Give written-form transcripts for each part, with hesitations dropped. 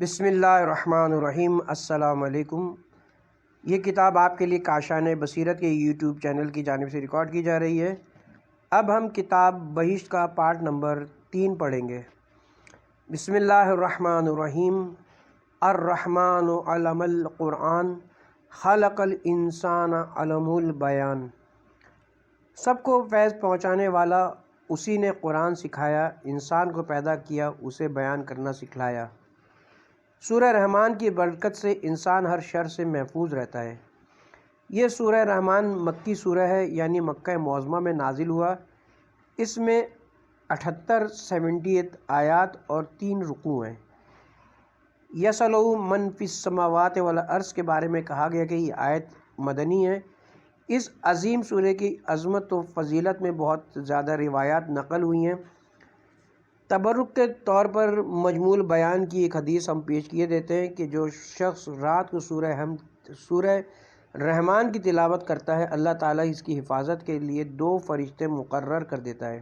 بسم اللہ الرحمن الرحیم۔ السلام علیکم۔ یہ کتاب آپ کے لیے کاشان بصیرت کے یوٹیوب چینل کی جانب سے ریکارڈ کی جا رہی ہے۔ اب ہم کتاب بہشت کا پارٹ نمبر 3 پڑھیں گے۔ بسم اللہ الرحمن الرحیم۔ الرحمن علم القرآن خلق الانسان علم البیان۔ سب کو فیض پہنچانے والا اسی نے قرآن سکھایا، انسان کو پیدا کیا، اسے بیان کرنا سکھلایا۔ سورہ رحمان کی برکت سے انسان ہر شر سے محفوظ رہتا ہے۔ یہ سورہ رحمان مکی سورہ ہے، یعنی مکہ معظمہ میں نازل ہوا۔ اس میں 78 آیات اور 3 رکوع ہیں۔ یسألہ من فی السماوات والارض کے بارے میں کہا گیا کہ یہ آیت مدنی ہے۔ اس عظیم سورہ کی عظمت و فضیلت میں بہت زیادہ روایات نقل ہوئی ہیں۔ تبرک کے طور پر مجموع بیان کی ایک حدیث ہم پیش کیے دیتے ہیں کہ جو شخص رات کو سورہ رحمان کی تلاوت کرتا ہے، اللہ تعالیٰ اس کی حفاظت کے لیے 2 فرشتے مقرر کر دیتا ہے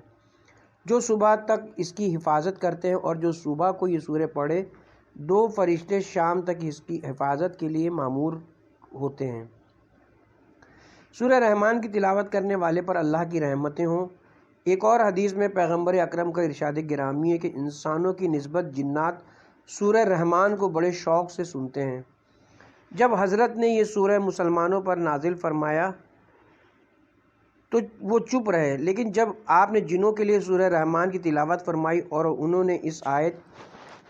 جو صبح تک اس کی حفاظت کرتے ہیں، اور جو صبح کو یہ سورہ پڑھے 2 فرشتے شام تک اس کی حفاظت کے لیے مامور ہوتے ہیں۔ سورہ رحمان کی تلاوت کرنے والے پر اللہ کی رحمتیں ہوں۔ ایک اور حدیث میں پیغمبر اکرم کا ارشاد گرامی ہے کہ انسانوں کی نسبت جنات سورہ رحمان کو بڑے شوق سے سنتے ہیں۔ جب حضرت نے یہ سورہ مسلمانوں پر نازل فرمایا تو وہ چپ رہے، لیکن جب آپ نے جنوں کے لیے سورہ رحمان کی تلاوت فرمائی اور انہوں نے اس آیت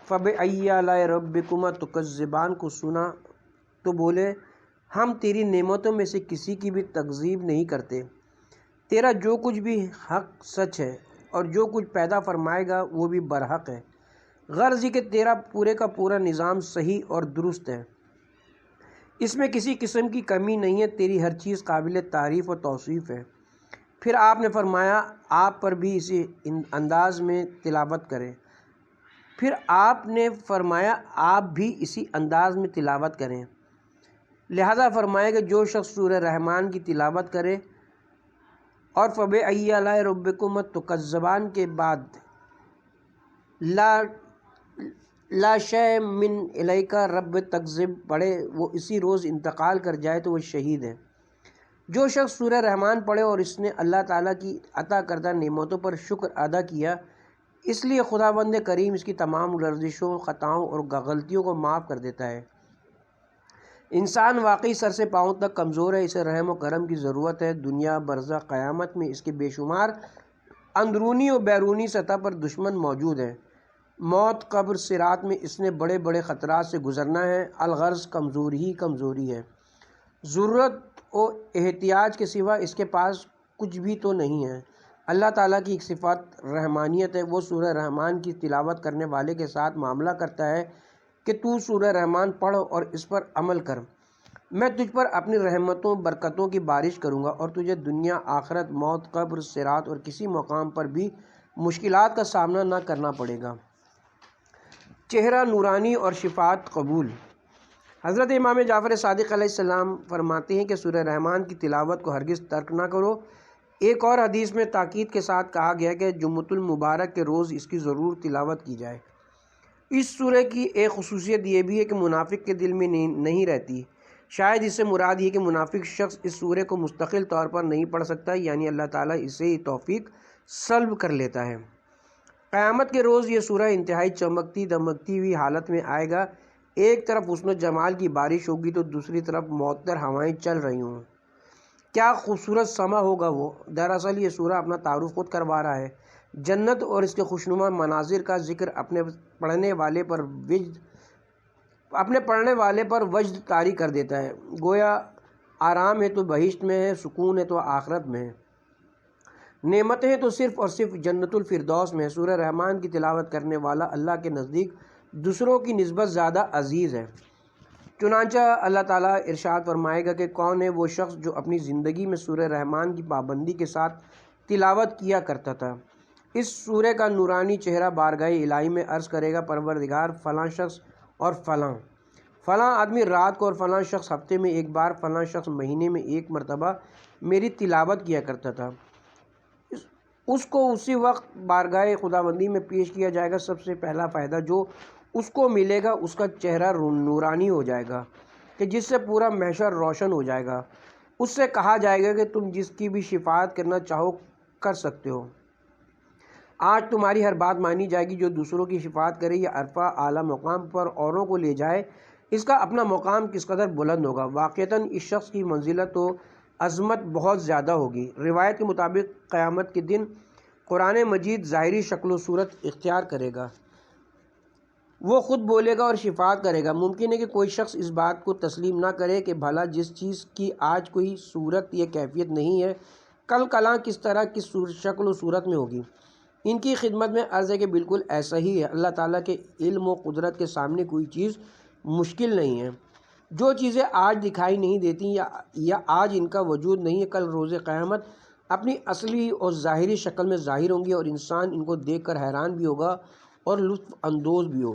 فَبِأَيِّ آلَاءِ رَبِّكُمَا تُكَذِّبَانِ کو سنا تو بولے، ہم تیری نعمتوں میں سے کسی کی بھی تکذیب نہیں کرتے، تیرا جو کچھ بھی حق سچ ہے، اور جو کچھ پیدا فرمائے گا وہ بھی برحق ہے۔ غرض یہ کہ تیرا پورے کا پورا نظام صحیح اور درست ہے، اس میں کسی قسم کی کمی نہیں ہے، تیری ہر چیز قابل تعریف و توصیف ہے۔ پھر آپ نے فرمایا آپ پر بھی اسی انداز میں تلاوت کریں۔ لہذا فرمایا کہ جو شخص سورہ رحمان کی تلاوت کرے اور فَبِأَيِّ آلَاءِ رَبِّكُمَا تُكَذِّبَانِ کے بعد لا شیء من الیک رب تکذب پڑھے، وہ اسی روز انتقال کر جائے تو وہ شہید ہے۔ جو شخص سورہ رحمان پڑھے اور اس نے اللہ تعالیٰ کی عطا کردہ نعمتوں پر شکر ادا کیا، اس لیے خداوند کریم اس کی تمام لرزشوں، خطاؤں اور غلطیوں کو معاف کر دیتا ہے۔ انسان واقعی سر سے پاؤں تک کمزور ہے، اسے رحم و کرم کی ضرورت ہے۔ دنیا، برزخ، قیامت میں اس کے بے شمار اندرونی و بیرونی سطح پر دشمن موجود ہیں۔ موت، قبر، صراط میں اس نے بڑے بڑے خطرات سے گزرنا ہے۔ الغرض کمزوری ہی کمزوری ہے، ضرورت و احتیاج کے سوا اس کے پاس کچھ بھی تو نہیں ہے۔ اللہ تعالیٰ کی ایک صفت رحمانیت ہے، وہ سورہ رحمان کی تلاوت کرنے والے کے ساتھ معاملہ کرتا ہے کہ تو سورہ رحمان پڑھ اور اس پر عمل کر، میں تجھ پر اپنی رحمتوں برکتوں کی بارش کروں گا، اور تجھے دنیا، آخرت، موت، قبر، صراط اور کسی مقام پر بھی مشکلات کا سامنا نہ کرنا پڑے گا۔ چہرہ نورانی اور شفاعت قبول۔ حضرت امام جعفر صادق علیہ السلام فرماتے ہیں کہ سورہ رحمان کی تلاوت کو ہرگز ترک نہ کرو۔ ایک اور حدیث میں تاکید کے ساتھ کہا گیا کہ جمعۃ المبارک کے روز اس کی ضرور تلاوت کی جائے۔ اس سورہ کی ایک خصوصیت یہ بھی ہے کہ منافق کے دل میں نہیں رہتی۔ شاید اس سے مراد یہ کہ منافق شخص اس سورہ کو مستقل طور پر نہیں پڑھ سکتا، یعنی اللہ تعالیٰ اسے یہ توفیق سلب کر لیتا ہے۔ قیامت کے روز یہ سورہ انتہائی چمکتی دمکتی ہوئی حالت میں آئے گا۔ ایک طرف حسن و جمال کی بارش ہوگی تو دوسری طرف معطر ہوائیں چل رہی ہوں۔ کیا خوبصورت سما ہوگا وہ۔ دراصل یہ سورہ اپنا تعارف خود کروا رہا ہے۔ جنت اور اس کے خوشنما مناظر کا ذکر اپنے پڑھنے والے پر وجد طاری کر دیتا ہے۔ گویا آرام ہے تو بہشت میں ہے، سکون ہے تو آخرت میں ہے، نعمتیں تو صرف اور صرف جنت الفردوس میں ہے۔ سورہ رحمان کی تلاوت کرنے والا اللہ کے نزدیک دوسروں کی نسبت زیادہ عزیز ہے۔ چنانچہ اللہ تعالیٰ ارشاد فرمائے گا کہ کون ہے وہ شخص جو اپنی زندگی میں سورہ رحمان کی پابندی کے ساتھ تلاوت کیا کرتا تھا۔ اس سورہ کا نورانی چہرہ بارگاہ الہی میں عرض کرے گا، پروردگار فلاں شخص اور فلاں آدمی رات کو، اور فلاں شخص ہفتے میں ایک بار، فلاں شخص مہینے میں ایک مرتبہ میری تلاوت کیا کرتا تھا۔ اس کو اسی وقت بارگاہ خداوندی میں پیش کیا جائے گا۔ سب سے پہلا فائدہ جو اس کو ملے گا اس کا چہرہ نورانی ہو جائے گا کہ جس سے پورا محشر روشن ہو جائے گا۔ اس سے کہا جائے گا کہ تم جس کی بھی شفاعت کرنا چاہو کر سکتے ہو، آج تمہاری ہر بات مانی جائے گی۔ جو دوسروں کی شفاعت کرے یا عرفہ اعلیٰ مقام پر اوروں کو لے جائے، اس کا اپنا مقام کس قدر بلند ہوگا۔ واقعتاً اس شخص کی منزلت و عظمت بہت زیادہ ہوگی۔ روایت کے مطابق قیامت کے دن قرآن مجید ظاہری شکل و صورت اختیار کرے گا، وہ خود بولے گا اور شفاعت کرے گا۔ ممکن ہے کہ کوئی شخص اس بات کو تسلیم نہ کرے کہ بھلا جس چیز کی آج کوئی صورت یا کیفیت نہیں ہے، کل کلاں کس طرح کی شکل و صورت میں ہوگی۔ ان کی خدمت میں عرض ہے کہ بالکل ایسا ہی ہے۔ اللہ تعالیٰ کے علم و قدرت کے سامنے کوئی چیز مشکل نہیں ہے۔ جو چیزیں آج دکھائی نہیں دیتی یا آج ان کا وجود نہیں ہے، کل روز قیامت اپنی اصلی اور ظاہری شکل میں ظاہر ہوں گی، اور انسان ان کو دیکھ کر حیران بھی ہوگا اور لطف اندوز بھی ہو۔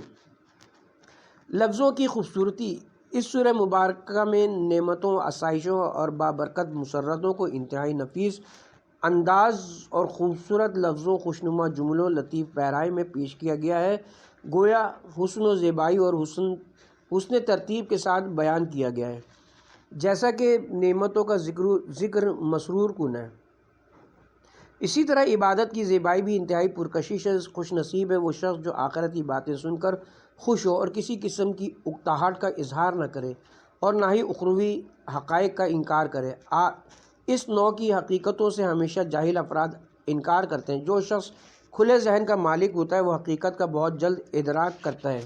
لفظوں کی خوبصورتی۔ اس سورہ مبارکہ میں نعمتوں، آسائشوں اور بابرکت مسرتوں کو انتہائی نفیس انداز اور خوبصورت لفظوں، خوشنما جملوں، لطیف پیرائی میں پیش کیا گیا ہے، گویا حسن و زیبائی اور حسن ترتیب کے ساتھ بیان کیا گیا ہے، جیسا کہ نعمتوں کا ذکر مسرور کن ہے۔ اسی طرح عبادت کی زیبائی بھی انتہائی پرکشش ہے۔ خوش نصیب ہے وہ شخص جو آخرت کی باتیں سن کر خوش ہو اور کسی قسم کی اکتاہٹ کا اظہار نہ کرے اور نہ ہی اخروی حقائق کا انکار کرے۔ اس نوع کی حقیقتوں سے ہمیشہ جاہل افراد انکار کرتے ہیں۔ جو شخص کھلے ذہن کا مالک ہوتا ہے وہ حقیقت کا بہت جلد ادراک کرتا ہے۔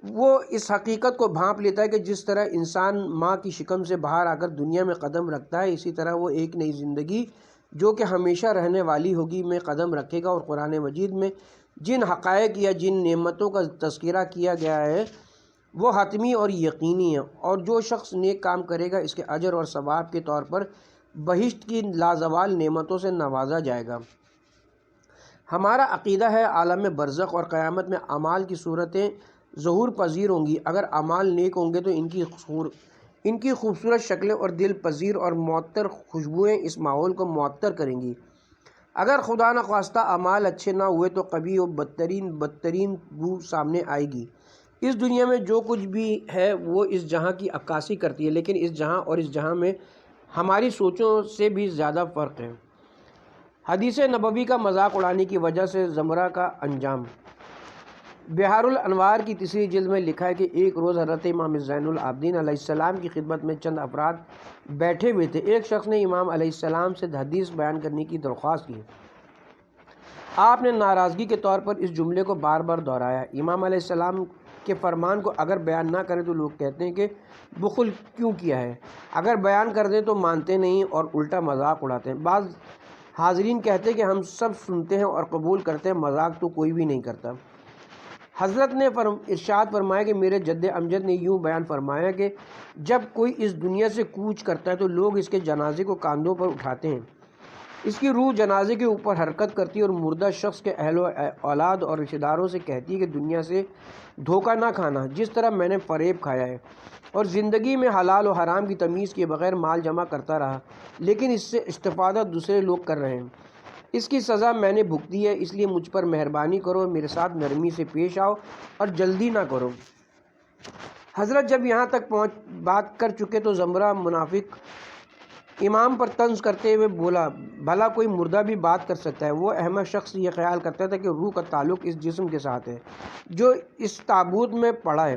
وہ اس حقیقت کو بھانپ لیتا ہے کہ جس طرح انسان ماں کی شکم سے باہر آ کر دنیا میں قدم رکھتا ہے، اسی طرح وہ ایک نئی زندگی جو کہ ہمیشہ رہنے والی ہوگی میں قدم رکھے گا۔ اور قرآن مجید میں جن حقائق یا جن نعمتوں کا تذکرہ کیا گیا ہے وہ حتمی اور یقینی ہیں، اور جو شخص نیک کام کرے گا اس کے اجر اور ثواب کے طور پر بہشت کی لازوال نعمتوں سے نوازا جائے گا۔ ہمارا عقیدہ ہے عالم برزخ اور قیامت میں اعمال کی صورتیں ظہور پذیر ہوں گی۔ اگر اعمال نیک ہوں گے تو ان کی خوبصورت شکلیں اور دل پذیر اور معطر خوشبوئیں اس ماحول کو معطر کریں گی۔ اگر خدا نخواستہ اعمال اچھے نہ ہوئے تو قبیح و بدترین بو سامنے آئے گی۔ اس دنیا میں جو کچھ بھی ہے وہ اس جہاں کی عکاسی کرتی ہے، لیکن اس جہاں اور اس جہاں میں ہماری سوچوں سے بھی زیادہ فرق ہے۔ حدیث نبوی کا مذاق اڑانے کی وجہ سے زمرہ کا انجام۔ بحار الانوار کی تیسری جلد میں لکھا ہے کہ ایک روز حضرت امام زین العابدین علیہ السلام کی خدمت میں چند افراد بیٹھے ہوئے تھے۔ ایک شخص نے امام علیہ السلام سے حدیث بیان کرنے کی درخواست کی۔ آپ نے ناراضگی کے طور پر اس جملے کو بار بار دہرایا، امام علیہ السلام کے فرمان کو اگر بیان نہ کریں تو لوگ کہتے ہیں کہ بخل کیوں کیا ہے، اگر بیان کر دیں تو مانتے نہیں اور الٹا مذاق اڑاتے ہیں۔ بعض حاضرین کہتے ہیں کہ ہم سب سنتے ہیں اور قبول کرتے ہیں، مذاق تو کوئی بھی نہیں کرتا۔ حضرت نے ارشاد فرمایا کہ میرے جد امجد نے یوں بیان فرمایا کہ جب کوئی اس دنیا سے کوچ کرتا ہے تو لوگ اس کے جنازے کو کاندھوں پر اٹھاتے ہیں، اس کی روح جنازے کے اوپر حرکت کرتی ہے اور مردہ شخص کے اہل و اولاد اور رشتہ داروں سے کہتی ہے کہ دنیا سے دھوکہ نہ کھانا جس طرح میں نے فریب کھایا ہے، اور زندگی میں حلال و حرام کی تمیز کیے بغیر مال جمع کرتا رہا، لیکن اس سے استفادہ دوسرے لوگ کر رہے ہیں، اس کی سزا میں نے بھگتی ہے، اس لیے مجھ پر مہربانی کرو اور میرے ساتھ نرمی سے پیش آؤ اور جلدی نہ کرو۔ حضرت جب یہاں تک بات کر چکے تو زمرہ منافق امام پر طنز کرتے ہوئے بولا، بھلا کوئی مردہ بھی بات کر سکتا ہے؟ وہ احمق شخص یہ خیال کرتا تھا کہ روح کا تعلق اس جسم کے ساتھ ہے جو اس تابوت میں پڑا ہے۔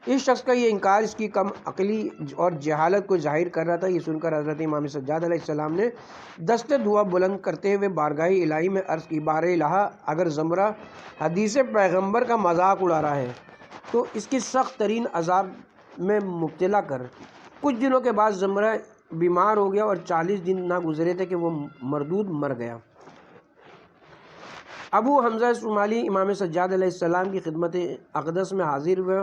اس شخص کا یہ انکار اس کی کم عقلی اور جہالت کو ظاہر کر رہا تھا۔ یہ سن کر حضرت امام سجاد علیہ السلام نے دست دعا بلند کرتے ہوئے بارگاہ الہی میں عرض کی، بار الہ، اگر زمرہ حدیث پیغمبر کا مذاق اڑا رہا ہے تو اس کی سخت ترین عذاب میں مبتلا کر۔ کچھ دنوں کے بعد زمرہ بیمار ہو گیا اور 40 دن نہ گزرے تھے کہ وہ مردود مر گیا۔ ابو حمزہ شمالی امام سجاد علیہ السلام کی خدمت اقدس میں حاضر ہوئے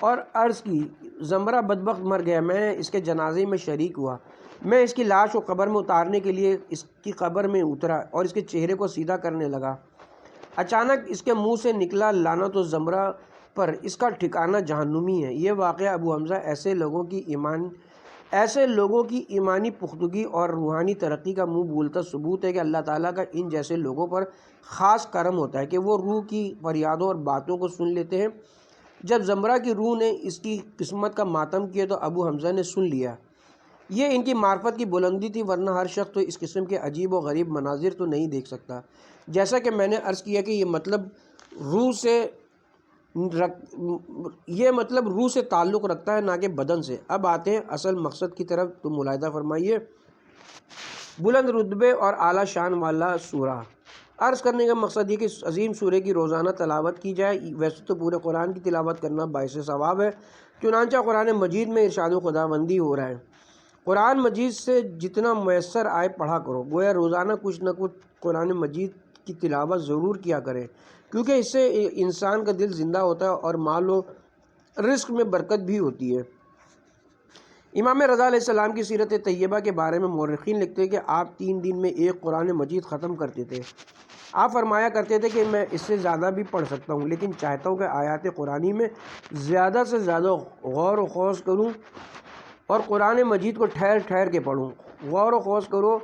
اور عرض کی، زمرہ بدبخت مر گیا، میں اس کے جنازے میں شریک ہوا، میں اس کی لاش کو قبر میں اتارنے کے لیے اس کی قبر میں اترا اور اس کے چہرے کو سیدھا کرنے لگا، اچانک اس کے منہ سے نکلا، لعنت و زمرہ پر، اس کا ٹھکانہ جہنمی ہے۔ یہ واقعہ ابو حمزہ ایسے لوگوں کی ایسے لوگوں کی ایمانی پختگی اور روحانی ترقی کا منہ بولتا ثبوت ہے کہ اللہ تعالیٰ کا ان جیسے لوگوں پر خاص کرم ہوتا ہے کہ وہ روح کی فریادوں اور باتوں کو سن لیتے ہیں۔ جب زمرہ کی روح نے اس کی قسمت کا ماتم کیا تو ابو حمزہ نے سن لیا۔ یہ ان کی معرفت کی بلندی تھی، ورنہ ہر شخص تو اس قسم کے عجیب و غریب مناظر تو نہیں دیکھ سکتا۔ جیسا کہ میں نے عرض کیا کہ یہ مطلب روح سے تعلق رکھتا ہے، نہ کہ بدن سے۔ اب آتے ہیں اصل مقصد کی طرف، تو ملاحظہ فرمائیے۔ بلند رتبے اور اعلیٰ شان والا سورہ۔ عرض کرنے کا مقصد یہ کہ اس عظیم سورہ کی روزانہ تلاوت کی جائے۔ ویسے تو پورے قرآن کی تلاوت کرنا باعث ثواب ہے، چنانچہ قرآن مجید میں ارشاد و خداوندی ہو رہا ہے، قرآن مجید سے جتنا میسر آئے پڑھا کرو۔ گویا روزانہ کچھ نہ کچھ قرآن مجید کی تلاوت ضرور کیا کریں، کیونکہ اس سے انسان کا دل زندہ ہوتا ہے اور مال و رزق میں برکت بھی ہوتی ہے۔ امام رضا علیہ السلام کی سیرت طیبہ کے بارے میں مورخین لکھتے ہیں کہ آپ 3 دن میں ایک قرآن مجید ختم کرتے تھے۔ آپ فرمایا کرتے تھے کہ میں اس سے زیادہ بھی پڑھ سکتا ہوں، لیکن چاہتا ہوں کہ آیات قرآنی میں زیادہ سے زیادہ غور و خوض کروں اور قرآن مجید کو ٹھہر ٹھہر کے پڑھوں۔ غور و خوض کرو،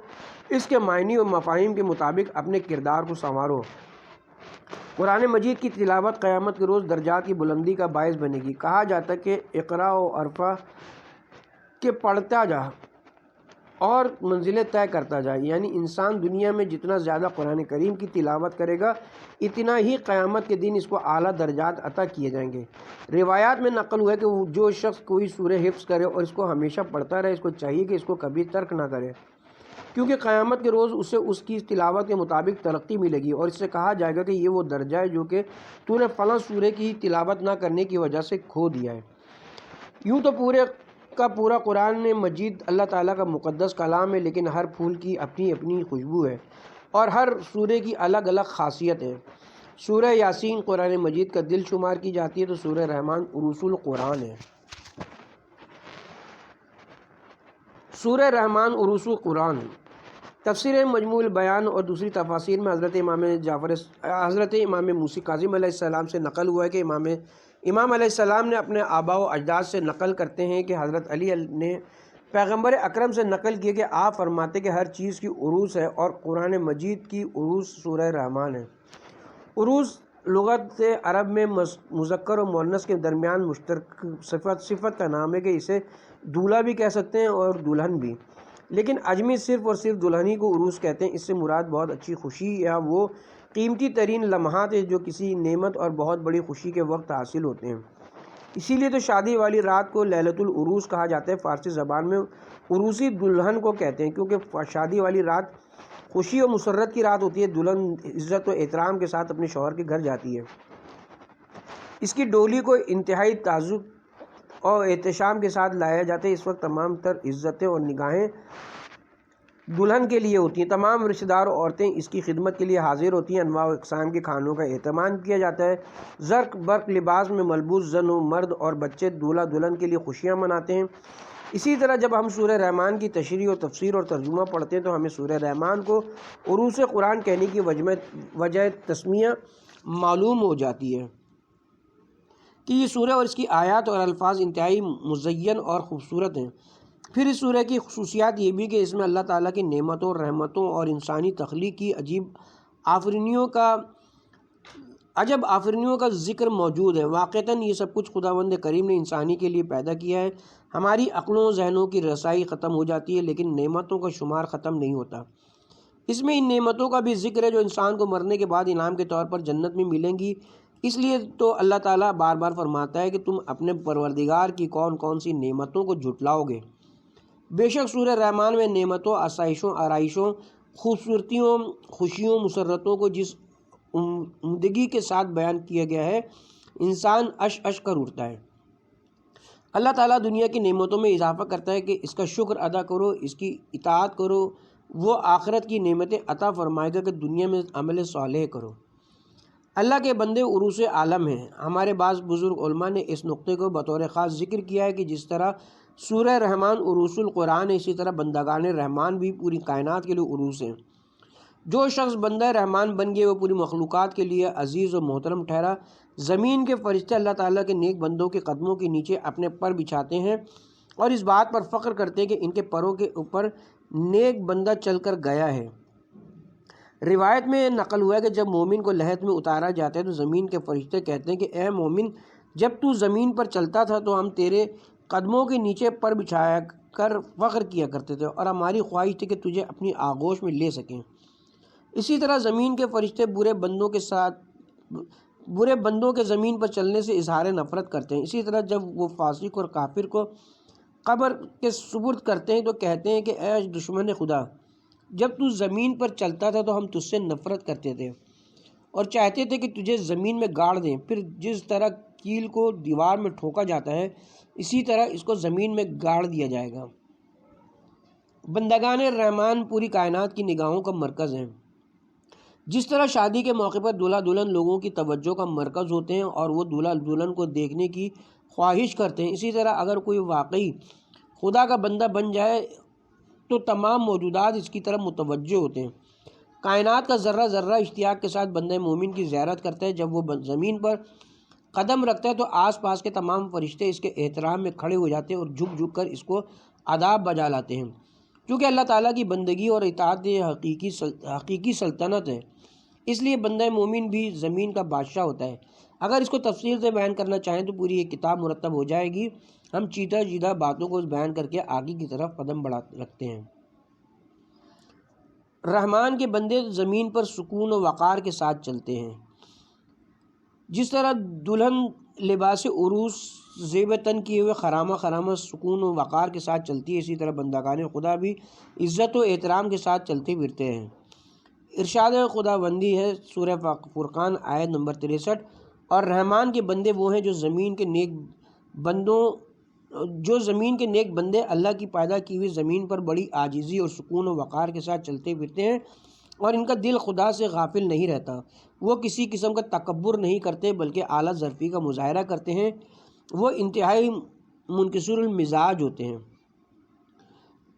اس کے معنی و مفاہیم کے مطابق اپنے کردار کو سنوارو۔ قرآن مجید کی تلاوت قیامت کے روز درجات کی بلندی کا باعث بنے گی۔ کہا جاتا ہے کہ اقرا و عرفہ کہ پڑھتا جا اور منزلیں طے کرتا جائے، یعنی انسان دنیا میں جتنا زیادہ قرآن کریم کی تلاوت کرے گا اتنا ہی قیامت کے دن اس کو اعلیٰ درجات عطا کیے جائیں گے۔ روایات میں نقل ہوا ہے کہ جو شخص کوئی سورہ حفظ کرے اور اس کو ہمیشہ پڑھتا رہے، اس کو چاہیے کہ اس کو کبھی ترک نہ کرے، کیونکہ قیامت کے روز اسے اس کی تلاوت کے مطابق ترقی ملے گی اور اس سے کہا جائے گا کہ یہ وہ درجہ ہے جو کہ تو نے فلاں سورہ کی تلاوت نہ کرنے کی وجہ سے کھو دیا ہے۔ یوں تو پورے کا پورا قرآن مجید اللہ تعالیٰ کا مقدس کلام ہے، لیکن ہر پھول کی اپنی اپنی خوشبو ہے اور ہر سورہ کی الگ الگ خاصیت ہے۔ سورہ یاسین قرآن مجید کا دل شمار کی جاتی ہے تو سورہ رحمان عروس القرآن ہے۔ سورہ رحمان عروس القرآن۔ تفسیر مجموع البیان اور دوسری تفاسیر میں حضرت امام موسی کاظم علیہ السلام سے نقل ہوا ہے کہ امام علیہ السلام نے اپنے آباء و اجداد سے نقل کرتے ہیں کہ حضرت علی نے پیغمبر اکرم سے نقل کیے کہ آپ فرماتے کہ ہر چیز کی عروس ہے اور قرآن مجید کی عروس سورہ رحمان ہے۔ عروس لغت عرب میں مذکر و مؤنث کے درمیان مشترک صفت کا نام ہے کہ اسے دولہا بھی کہہ سکتے ہیں اور دلہن بھی، لیکن اجمی صرف اور صرف دلہنی کو عروس کہتے ہیں۔ اس سے مراد بہت اچھی خوشی یا وہ قیمتی ترین لمحات ہیں جو کسی نعمت اور بہت بڑی خوشی کے وقت حاصل ہوتے ہیں۔ اسی لیے تو شادی والی رات کو لیلۃ العروس کہا جاتا ہے۔ فارسی زبان میں عروسی دلہن کو کہتے ہیں کیونکہ شادی والی رات خوشی و مسرت کی رات ہوتی ہے۔ دلہن عزت و احترام کے ساتھ اپنے شوہر کے گھر جاتی ہے۔ اس کی ڈولی کو انتہائی تعظیم اور احتشام کے ساتھ لایا جاتا ہے۔ اس وقت تمام تر عزتیں اور نگاہیں دلہن کے لیے ہوتی ہیں۔ تمام رشتہ دار عورتیں اس کی خدمت کے لیے حاضر ہوتی ہیں۔ انواع و اقسام کے کھانوں کا اہتمام کیا جاتا ہے۔ زرق برق لباس میں ملبوس زن و مرد اور بچے دولہا دلہن کے لیے خوشیاں مناتے ہیں۔ اسی طرح جب ہم سورہ رحمان کی تشریح و تفسیر اور ترجمہ پڑھتے ہیں تو ہمیں سورہ رحمان کو عروس قرآن کہنے کی وجہ تسمیہ معلوم ہو جاتی ہے کہ یہ سورہ اور اس کی آیات اور الفاظ انتہائی مزین اور خوبصورت ہیں۔ پھر اس سورہ کی خصوصیات یہ بھی کہ اس میں اللہ تعالیٰ کی نعمتوں، رحمتوں اور انسانی تخلیق کی عجب آفرینیوں کا ذکر موجود ہے۔ واقعتاً یہ سب کچھ خداوند کریم نے انسانی کے لیے پیدا کیا ہے۔ ہماری عقلوں و ذہنوں کی رسائی ختم ہو جاتی ہے، لیکن نعمتوں کا شمار ختم نہیں ہوتا۔ اس میں ان نعمتوں کا بھی ذکر ہے جو انسان کو مرنے کے بعد انعام کے طور پر جنت میں ملیں گی۔ اس لیے تو اللہ تعالیٰ بار بار فرماتا ہے کہ تم اپنے پروردگار کی کون کون سی نعمتوں کو جھٹلاؤ گے۔ بے شک سورہ رحمان میں نعمتوں، آسائشوں، آرائشوں، خوبصورتیوں، خوشیوں، مسرتوں کو جس عمدگی کے ساتھ بیان کیا گیا ہے، انسان اش کر اٹھتا ہے۔ اللہ تعالیٰ دنیا کی نعمتوں میں اضافہ کرتا ہے کہ اس کا شکر ادا کرو، اس کی اطاعت کرو، وہ آخرت کی نعمتیں عطا فرمائے گا کہ دنیا میں عمل صالح کرو۔ اللہ کے بندے عروس عالم ہیں۔ ہمارے بعض بزرگ علماء نے اس نقطے کو بطور خاص ذکر کیا ہے کہ جس طرح سورہ رحمان عروس القرآن ہے، اسی طرح بندگان رحمان بھی پوری کائنات کے لیے عروس ہیں۔ جو شخص بندہ رحمان بن گئے وہ پوری مخلوقات کے لیے عزیز و محترم ٹھہرا۔ زمین کے فرشتے اللہ تعالیٰ کے نیک بندوں کے قدموں کے نیچے اپنے پر بچھاتے ہیں اور اس بات پر فخر کرتے ہیں کہ ان کے پروں کے اوپر نیک بندہ چل کر گیا ہے۔ روایت میں نقل ہوا ہے کہ جب مومن کو لحد میں اتارا جاتا ہے تو زمین کے فرشتے کہتے ہیں کہ اے مومن، جب تو زمین پر چلتا تھا تو ہم تیرے قدموں کے نیچے پر بچھایا کر فخر کیا کرتے تھے اور ہماری خواہش تھی کہ تجھے اپنی آغوش میں لے سکیں۔ اسی طرح زمین کے فرشتے برے بندوں کے زمین پر چلنے سے اظہار نفرت کرتے ہیں۔ اسی طرح جب وہ فاسق اور کافر کو قبر کے سپرد کرتے ہیں تو کہتے ہیں کہ اے دشمن خدا، جب تو زمین پر چلتا تھا تو ہم تجھ سے نفرت کرتے تھے اور چاہتے تھے کہ تجھے زمین میں گاڑ دیں۔ پھر جس طرح کیل کو دیوار میں ٹھوکا جاتا ہے اسی طرح اس کو زمین میں گاڑ دیا جائے گا۔ بندگان الرحمن پوری کائنات کی نگاہوں کا مرکز ہیں۔ جس طرح شادی کے موقع پر دولہا دلہن لوگوں کی توجہ کا مرکز ہوتے ہیں اور وہ دولہا دلہن کو دیکھنے کی خواہش کرتے ہیں، اسی طرح اگر کوئی واقعی خدا کا بندہ بن جائے تو تمام موجودات اس کی طرف متوجہ ہوتے ہیں۔ کائنات کا ذرہ ذرہ اشتیاق کے ساتھ بندہ مومن کی زیارت کرتا ہے۔ جب وہ زمین پر قدم رکھتا ہے تو آس پاس کے تمام فرشتے اس کے احترام میں کھڑے ہو جاتے ہیں اور جھک جھک کر اس کو آداب بجا لاتے ہیں۔ کیونکہ اللہ تعالیٰ کی بندگی اور اطاعت حقیقی سلطنت ہے، اس لیے بندہ مومن بھی زمین کا بادشاہ ہوتا ہے۔ اگر اس کو تفصیل سے بیان کرنا چاہیں تو پوری ایک کتاب مرتب ہو جائے گی۔ ہم چیدہ چیدہ باتوں کو بیان کر کے آگے کی طرف قدم بڑھا رکھتے ہیں۔ رحمان کے بندے زمین پر سکون و وقار کے ساتھ چلتے ہیں۔ جس طرح دلہن لباس عروس زیب تن کیے ہوئے خرامہ خرامہ سکون و وقار کے ساتھ چلتی ہے، اسی طرح بندگان خدا بھی عزت و احترام کے ساتھ چلتے پھرتے ہیں۔ ارشاد خدا بندی ہے سورہ فرقان آیت نمبر 63، اور رحمان کے بندے وہ ہیں جو زمین کے نیک بندے اللہ کی پیدا کی ہوئی زمین پر بڑی عاجزی اور سکون و وقار کے ساتھ چلتے پھرتے ہیں اور ان کا دل خدا سے غافل نہیں رہتا۔ وہ کسی قسم کا تکبر نہیں کرتے بلکہ اعلیٰ ظرفی کا مظاہرہ کرتے ہیں۔ وہ انتہائی منکسر المزاج ہوتے ہیں۔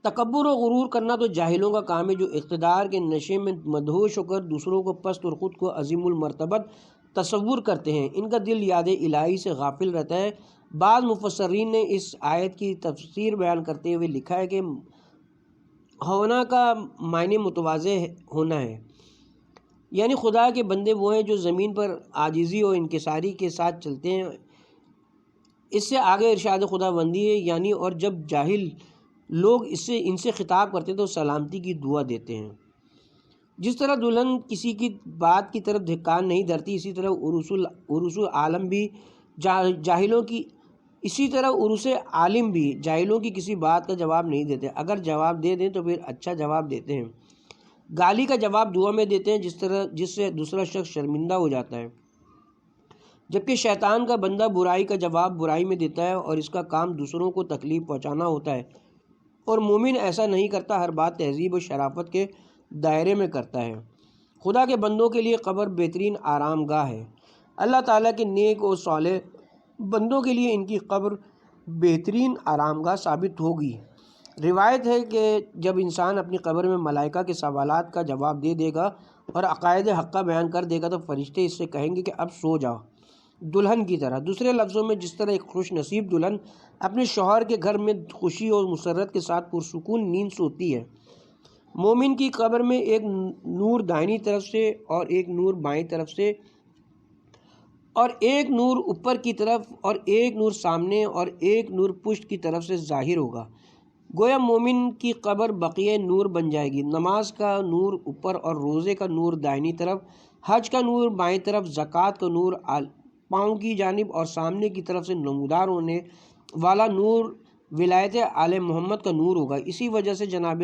تکبر و غرور کرنا تو جاہلوں کا کام ہے جو اقتدار کے نشے میں مدہوش ہو کر دوسروں کو پست اور خود کو عظیم المرتبت تصور کرتے ہیں۔ ان کا دل یاد الہی سے غافل رہتا ہے۔ بعض مفسرین نے اس آیت کی تفسیر بیان کرتے ہوئے لکھا ہے کہ ہونا کا معنی متواضع ہونا ہے، یعنی خدا کے بندے وہ ہیں جو زمین پر عاجزی اور انکساری کے ساتھ چلتے ہیں۔ اس سے آگے ارشاد خدا بندی ہے، یعنی اور جب جاہل لوگ ان سے خطاب کرتے ہیں تو سلامتی کی دعا دیتے ہیں۔ جس طرح دلہن کسی کی بات کی طرف دھکان نہیں دھرتی، اسی طرح عروس عالم بھی جاہلوں کی کسی بات کا جواب نہیں دیتے۔ اگر جواب دے دیں تو پھر اچھا جواب دیتے ہیں۔ گالی کا جواب دعا میں دیتے ہیں جس سے دوسرا شخص شرمندہ ہو جاتا ہے، جبکہ شیطان کا بندہ برائی کا جواب برائی میں دیتا ہے اور اس کا کام دوسروں کو تکلیف پہنچانا ہوتا ہے، اور مومن ایسا نہیں کرتا، ہر بات تہذیب و شرافت کے دائرے میں کرتا ہے۔ خدا کے بندوں کے لیے قبر بہترین آرام گاہ ہے۔ اللہ تعالیٰ کے نیک و صالح بندوں کے لیے ان کی قبر بہترین آرام گاہ ثابت ہوگی۔ روایت ہے کہ جب انسان اپنی قبر میں ملائکہ کے سوالات کا جواب دے دے گا اور عقائد حقہ بیان کر دے گا تو فرشتے اس سے کہیں گے کہ اب سو جاؤ، دلہن کی طرح۔ دوسرے لفظوں میں جس طرح ایک خوش نصیب دلہن اپنے شوہر کے گھر میں خوشی اور مسرت کے ساتھ پرسکون نیند سوتی ہے، مومن کی قبر میں ایک نور دائنی طرف سے اور ایک نور بائیں طرف سے اور ایک نور اوپر کی طرف اور ایک نور سامنے اور ایک نور پشت کی طرف سے ظاہر ہوگا۔ گویا مومن کی قبر بقیہ نور بن جائے گی۔ نماز کا نور اوپر اور روزے کا نور دائنی طرف، حج کا نور بائیں طرف، زکوٰۃ کا نور پاؤں کی جانب اور سامنے کی طرف سے نمودار ہونے والا نور ولایت آل محمد کا نور ہوگا۔ اسی وجہ سے جناب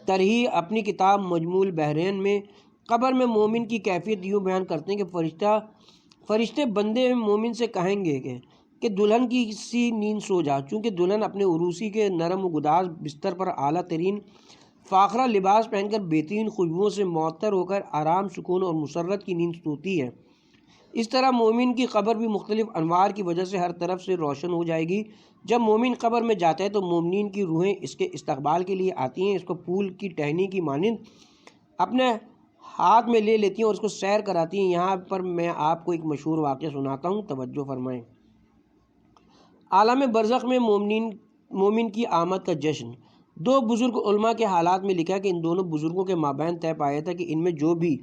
ترہی اپنی کتاب مجموع البحرین میں قبر میں مومن کی کیفیت یوں بیان کرتے ہیں کہ فرشتے بندے مومن سے کہیں گے کہ دلہن کی سی نیند سو جا، چونکہ دلہن اپنے عروسی کے نرم و گداز بستر پر اعلیٰ ترین فاخرہ لباس پہن کر بہترین خوشبوؤں سے معطر ہو کر آرام، سکون اور مسرت کی نیند سوتی ہے۔ اس طرح مومن کی قبر بھی مختلف انوار کی وجہ سے ہر طرف سے روشن ہو جائے گی۔ جب مومن قبر میں جاتا ہے تو مومنین کی روحیں اس کے استقبال کے لیے آتی ہیں، اس کو پھول کی ٹہنی کی مانند اپنے ہاتھ میں لے لیتی ہیں اور اس کو سیر کراتی ہیں۔ یہاں پر میں آپ کو ایک مشہور واقعہ سناتا ہوں، توجہ فرمائیں۔ عالم برزخ میں مومنین مومن کی آمد کا جشن۔ دو بزرگ علماء کے حالات میں لکھا کہ ان دونوں بزرگوں کے مابین طے پایا تھا کہ ان میں جو بھی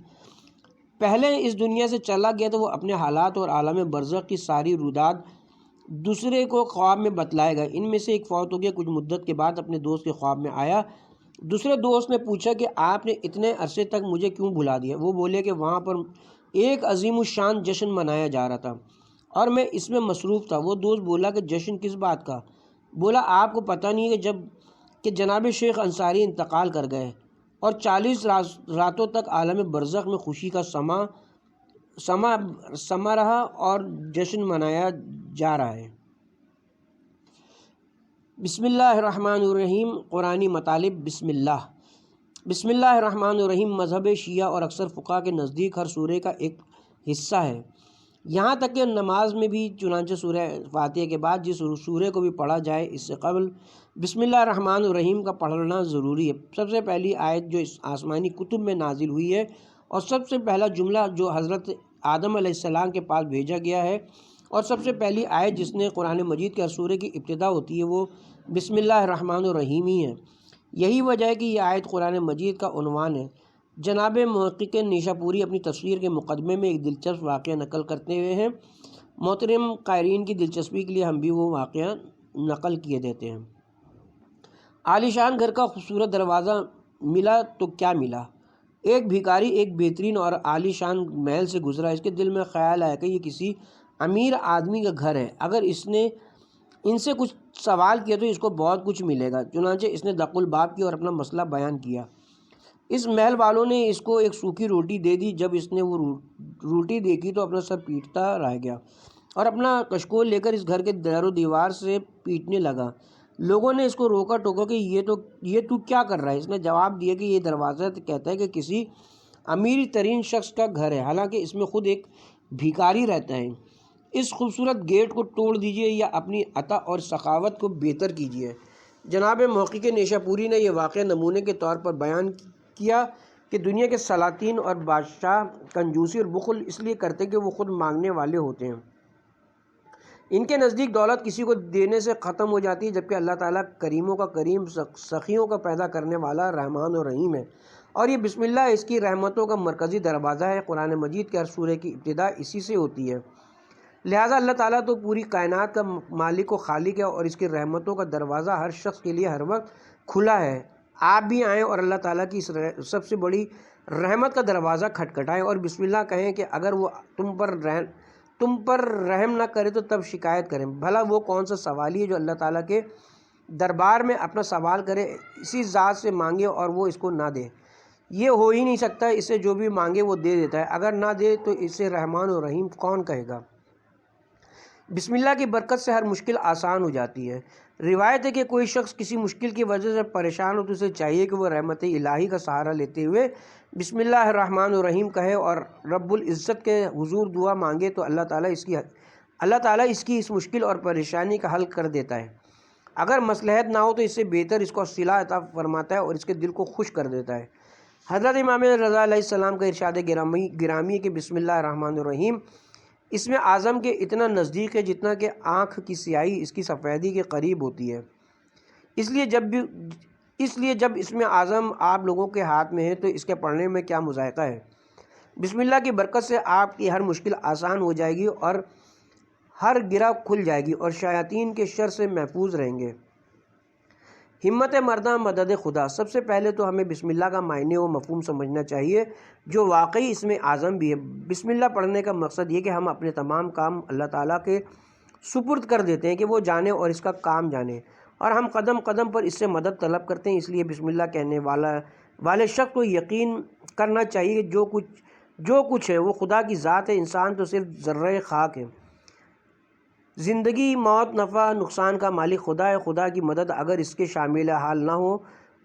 پہلے اس دنیا سے چلا گیا تو وہ اپنے حالات اور عالم برزخ کی ساری روداد دوسرے کو خواب میں بتلائے گا۔ ان میں سے ایک فوت ہو گیا، کچھ مدت کے بعد اپنے دوست کے خواب میں آیا۔ دوسرے دوست نے پوچھا کہ آپ نے اتنے عرصے تک مجھے کیوں بھلا دیا؟ وہ بولے کہ وہاں پر ایک عظیم الشان جشن منایا جا رہا تھا اور میں اس میں مصروف تھا۔ وہ دوست بولا کہ جشن کس بات کا؟ بولا آپ کو پتہ نہیں ہے کہ جناب شیخ انصاری انتقال کر گئے اور 40 راتوں تک عالم برزخ میں خوشی کا سما رہا اور جشن منایا جا رہا ہے۔ بسم اللہ الرحمن الرحیم۔ قرآنی مطالب۔ بسم اللہ الرحمن الرحیم مذہب شیعہ اور اکثر فقہا کے نزدیک ہر سورہ کا ایک حصہ ہے، یہاں تک کہ نماز میں بھی، چنانچہ سورہ فاتحہ کے بعد جس سورہ کو بھی پڑھا جائے اس سے قبل بسم اللہ الرحمن الرحیم کا پڑھنا ضروری ہے۔ سب سے پہلی آیت جو اس آسمانی کتب میں نازل ہوئی ہے اور سب سے پہلا جملہ جو حضرت آدم علیہ السلام کے پاس بھیجا گیا ہے اور سب سے پہلی آیت جس نے قرآن مجید کے ہر سورہ کی ابتدا ہوتی ہے وہ بسم اللہ الرحمن الرحیم ہی ہے۔ یہی وجہ ہے کہ یہ آیت قرآن مجید کا عنوان ہے۔ جناب محقق نیشا پوری اپنی تفسیر کے مقدمے میں ایک دلچسپ واقعہ نقل کرتے ہوئے ہیں، محترم قائرین کی دلچسپی کے لیے ہم بھی وہ واقعہ نقل کیے دیتے ہیں۔ عالی شان گھر کا خوبصورت دروازہ ملا تو کیا ملا؟ ایک بھکاری ایک بہترین اور عالی شان محل سے گزرا۔ اس کے دل میں خیال آیا کہ یہ کسی امیر آدمی کا گھر ہے، اگر اس نے ان سے کچھ سوال کیا تو اس کو بہت کچھ ملے گا۔ چنانچہ اس نے دق الباب کی اور اپنا مسئلہ بیان کیا۔ اس محل والوں نے اس کو ایک سوکھی روٹی دے دی۔ جب اس نے وہ روٹی دیکھی تو اپنا سر پیٹتا رہ گیا اور اپنا کشکول لے کر اس گھر کے در و دیوار سے پیٹنے لگا۔ لوگوں نے اس کو روکا ٹوکا کہ یہ تو کیا کر رہا ہے؟ اس نے جواب دیا کہ یہ دروازہ کہتا ہے کہ کسی امیر ترین شخص کا گھر ہے، حالانکہ اس میں خود ایک بھکاری رہتا ہے۔ اس خوبصورت گیٹ کو توڑ دیجئے یا اپنی عطا اور سخاوت کو بہتر کیجئے۔ جناب محقق نیشا پوری نے یہ واقعہ نمونے کے طور پر بیان کیا کہ دنیا کے سلاطین اور بادشاہ کنجوسی اور بخل اس لیے کرتے ہیں کہ وہ خود مانگنے والے ہوتے ہیں۔ ان کے نزدیک دولت کسی کو دینے سے ختم ہو جاتی ہے، جبکہ اللہ تعالیٰ کریموں کا کریم، سخیوں کا پیدا کرنے والا رحمان و رحیم ہے، اور یہ بسم اللہ اس کی رحمتوں کا مرکزی دروازہ ہے۔ قرآن مجید کے ہر سورہ کی ابتدا اسی سے ہوتی ہے، لہٰذا اللہ تعالیٰ تو پوری کائنات کا مالک و خالق ہے اور اس کی رحمتوں کا دروازہ ہر شخص کے لیے ہر وقت کھلا ہے۔ آپ بھی آئیں اور اللہ تعالیٰ کی اس سب سے بڑی رحمت کا دروازہ کھٹکھٹائیں اور بسم اللہ کہیں کہ اگر وہ تم پر رحم نہ کرے تو تب شکایت کریں۔ بھلا وہ کون سا سوالی ہے جو اللہ تعالیٰ کے دربار میں اپنا سوال کرے، اسی ذات سے مانگے اور وہ اس کو نہ دے؟ یہ ہو ہی نہیں سکتا۔ اسے جو بھی مانگے وہ دے دیتا ہے، اگر نہ دے تو اسے رحمان و رحیم کون کہے گا؟ بسم اللہ کی برکت سے ہر مشکل آسان ہو جاتی ہے۔ روایت ہے کہ کوئی شخص کسی مشکل کی وجہ سے پریشان ہو تو اسے چاہیے کہ وہ رحمت الہی کا سہارا لیتے ہوئے بسم اللہ الرحمن الرحیم کہے اور رب العزت کے حضور دعا مانگے تو اللہ تعالیٰ اس کی اس مشکل اور پریشانی کا حل کر دیتا ہے۔ اگر مصلحت نہ ہو تو اس سے بہتر اس کو صلہ عطا فرماتا ہے اور اس کے دل کو خوش کر دیتا ہے۔ حضرت امام رضا علیہ السلام کا ارشاد گرامی کہ بسم اللہ الرحمن الرحیم اس میں اعظم کے اتنا نزدیک ہے جتنا کہ آنکھ کی سیاہی اس کی سفیدی کے قریب ہوتی ہے۔ اس لیے جب اس میں اعظم آپ لوگوں کے ہاتھ میں ہے تو اس کے پڑھنے میں کیا مذائقہ ہے۔ بسم اللہ کی برکت سے آپ کی ہر مشکل آسان ہو جائے گی اور ہر گرہ کھل جائے گی اور شیاطین کے شر سے محفوظ رہیں گے۔ ہمت مرداں مدد خدا۔ سب سے پہلے تو ہمیں بسم اللہ کا معنی و مفہوم سمجھنا چاہیے جو واقعی اس میں اعظم بھی ہے۔ بسم اللہ پڑھنے کا مقصد یہ کہ ہم اپنے تمام کام اللہ تعالیٰ کے سپرد کر دیتے ہیں کہ وہ جانے اور اس کا کام جانے، اور ہم قدم قدم پر اس سے مدد طلب کرتے ہیں۔ اس لیے بسم اللہ کہنے والے شخص کو یقین کرنا چاہیے کہ جو کچھ ہے وہ خدا کی ذات ہے، انسان تو صرف ذرہ خاک ہے۔ زندگی، موت، نفع، نقصان کا مالک خدا ہے۔ خدا کی مدد اگر اس کے شامل حال نہ ہو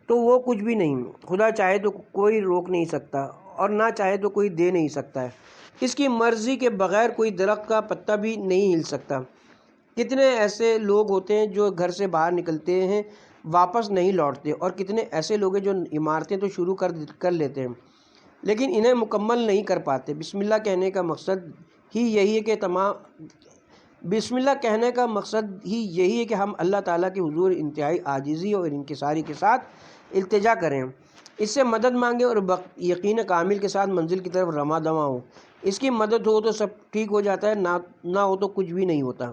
تو وہ کچھ بھی نہیں۔ خدا چاہے تو کوئی روک نہیں سکتا اور نہ چاہے تو کوئی دے نہیں سکتا ہے۔ اس کی مرضی کے بغیر کوئی درخت کا پتا بھی نہیں ہل سکتا۔ کتنے ایسے لوگ ہوتے ہیں جو گھر سے باہر نکلتے ہیں واپس نہیں لوٹتے، اور کتنے ایسے لوگ ہیں جو عمارتیں تو شروع کر لیتے ہیں لیکن انہیں مکمل نہیں کر پاتے۔ بسم اللہ کہنے کا مقصد ہی یہی ہے کہ بسم اللہ کہنے کا مقصد ہی یہی ہے کہ ہم اللہ تعالیٰ کے حضور انتہائی عاجزی اور انکساری کے ساتھ التجا کریں، اس سے مدد مانگیں اور یقین کامل کے ساتھ منزل کی طرف رواں دواں ہوں۔ اس کی مدد ہو تو سب ٹھیک ہو جاتا ہے، نہ ہو تو کچھ بھی نہیں ہوتا۔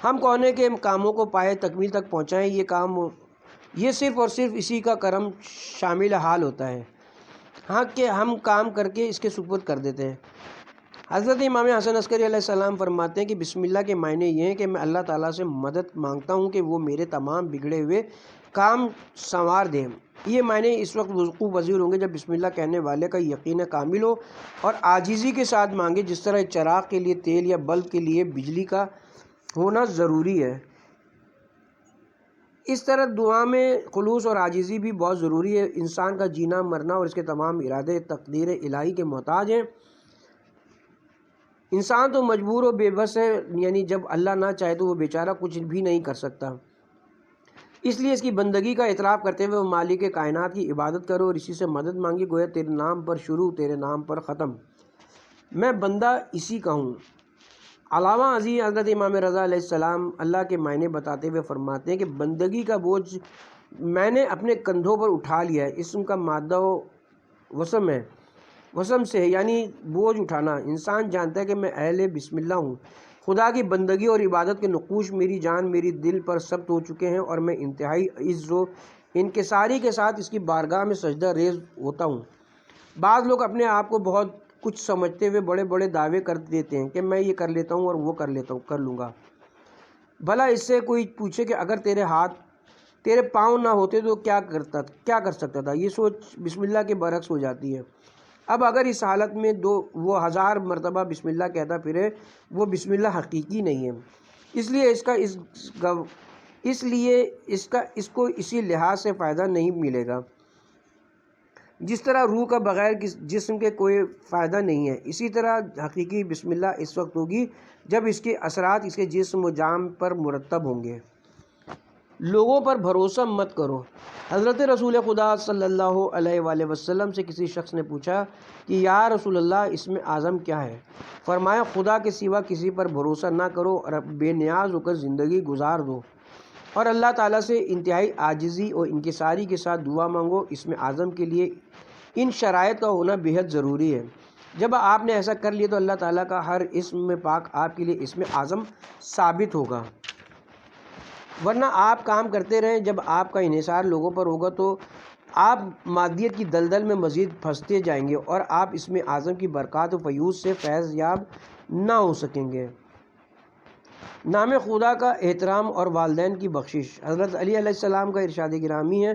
ہم کونے کے کاموں کو پائے تکمیل تک پہنچائیں، یہ صرف اور صرف اسی کا کرم شامل حال ہوتا ہے، ہاں کہ ہم کام کر کے اس کے سپرد کر دیتے ہیں۔ حضرت امام حسن عسکری علیہ السلام فرماتے ہیں کہ بسم اللہ کے معنی یہ ہیں کہ میں اللہ تعالیٰ سے مدد مانگتا ہوں کہ وہ میرے تمام بگڑے ہوئے کام سنوار دیں۔ یہ معنی اس وقت وقوع پذیر ہوں گے جب بسم اللہ کہنے والے کا یقین کامل ہو اور عاجزی کے ساتھ مانگے، جس طرح ایک چراغ کے لیے تیل یا بلب کے لیے بجلی کا ہونا ضروری ہے، اس طرح دعا میں خلوص اور عاجزی بھی بہت ضروری ہے۔ انسان کا جینا مرنا اور اس کے تمام ارادے تقدیر الہی کے محتاج ہیں۔ انسان تو مجبور و بے بس ہے، یعنی جب اللہ نہ چاہے تو وہ بیچارہ کچھ بھی نہیں کر سکتا، اس لیے اس کی بندگی کا اعتراف کرتے ہوئے وہ مالک کائنات کی عبادت کرو اور اسی سے مدد مانگی، گویا تیرے نام پر شروع تیرے نام پر ختم، میں بندہ اسی کا ہوں۔ علامہ عزیز حضرت امام رضا علیہ السلام اللہ کے معنی بتاتے ہوئے فرماتے ہیں کہ بندگی کا بوجھ میں نے اپنے کندھوں پر اٹھا لیا ہے۔ اسم کا مادہ وسم ہے، وسم سے ہے، یعنی بوجھ اٹھانا۔ انسان جانتا ہے کہ میں اہل بسم اللہ ہوں، خدا کی بندگی اور عبادت کے نقوش میری جان میری دل پر ثبت ہو چکے ہیں اور میں انتہائی عجز و انکساری کے ساتھ اس کی بارگاہ میں سجدہ ریز ہوتا ہوں۔ بعض لوگ اپنے آپ کو بہت کچھ سمجھتے ہوئے بڑے بڑے دعوے کر دیتے ہیں کہ میں یہ کر لیتا ہوں اور وہ کر لوں گا۔ بھلا اس سے کوئی پوچھے کہ اگر تیرے پاؤں نہ ہوتے تو کیا کر سکتا تھا؟ یہ سوچ بسم اللہ کے برعکس ہو جاتی ہے۔ اب اگر اس حالت میں وہ 1000 مرتبہ بسم اللہ کہتا پھرے، وہ بسم اللہ حقیقی نہیں ہے، اس لیے اس کو اسی لحاظ سے فائدہ نہیں ملے گا جس طرح روح کا بغیر جسم کے کوئی فائدہ نہیں ہے۔ اسی طرح حقیقی بسم اللہ اس وقت ہوگی جب اس کے اثرات اس کے جسم و جان پر مرتب ہوں گے۔ لوگوں پر بھروسہ مت کرو۔ حضرت رسول خدا صلی اللہ علیہ وآلہ وسلم سے کسی شخص نے پوچھا کہ یا رسول اللہ اسم اعظم کیا ہے؟ فرمایا خدا کے سوا کسی پر بھروسہ نہ کرو اور بے نیاز ہو کر زندگی گزار دو اور اللہ تعالیٰ سے انتہائی عاجزی اور انکساری کے ساتھ دعا مانگو۔ اسم اعظم کے لیے ان شرائط کا ہونا بہت ضروری ہے۔ جب آپ نے ایسا کر لیا تو اللہ تعالیٰ کا ہر اسم پاک آپ کے لیے اسم اعظم ثابت ہوگا، ورنہ آپ کام کرتے رہیں۔ جب آپ کا انحصار لوگوں پر ہوگا تو آپ مادیت کی دلدل میں مزید پھنستے جائیں گے اور آپ اسم اعظم کی برکات و فیوز سے فیض یاب نہ ہو سکیں گے۔ نام خدا کا احترام اور والدین کی بخشش۔ حضرت علی علیہ السلام کا ارشاد گرامی ہے،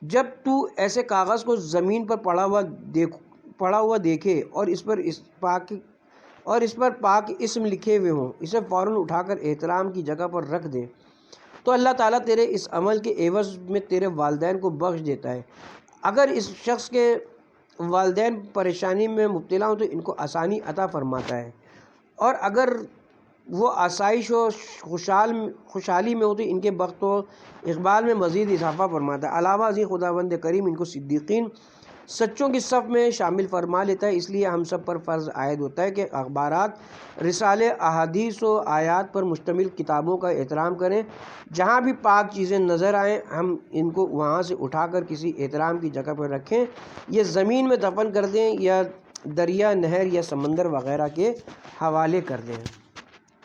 جب تو ایسے کاغذ کو زمین پر پڑا ہوا دیکھے اور اس پر پاک اسم لکھے ہوئے ہوں، اسے فوراً اٹھا کر احترام کی جگہ پر رکھ دے تو اللہ تعالیٰ تیرے اس عمل کے عوض میں تیرے والدین کو بخش دیتا ہے۔ اگر اس شخص کے والدین پریشانی میں مبتلا ہوں تو ان کو آسانی عطا فرماتا ہے، اور اگر وہ آسائش و خوشحالی میں ہو تو ان کے بخت و اقبال میں مزید اضافہ فرماتا ہے۔ علاوہ ازیں خداوند کریم ان کو صدیقین سچوں کی صف میں شامل فرما لیتا ہے۔ اس لیے ہم سب پر فرض عائد ہوتا ہے کہ اخبارات، رسالے، احادیث و آیات پر مشتمل کتابوں کا احترام کریں۔ جہاں بھی پاک چیزیں نظر آئیں ہم ان کو وہاں سے اٹھا کر کسی احترام کی جگہ پر رکھیں، یہ زمین میں دفن کر دیں یا دریا، نہر یا سمندر وغیرہ کے حوالے کر دیں۔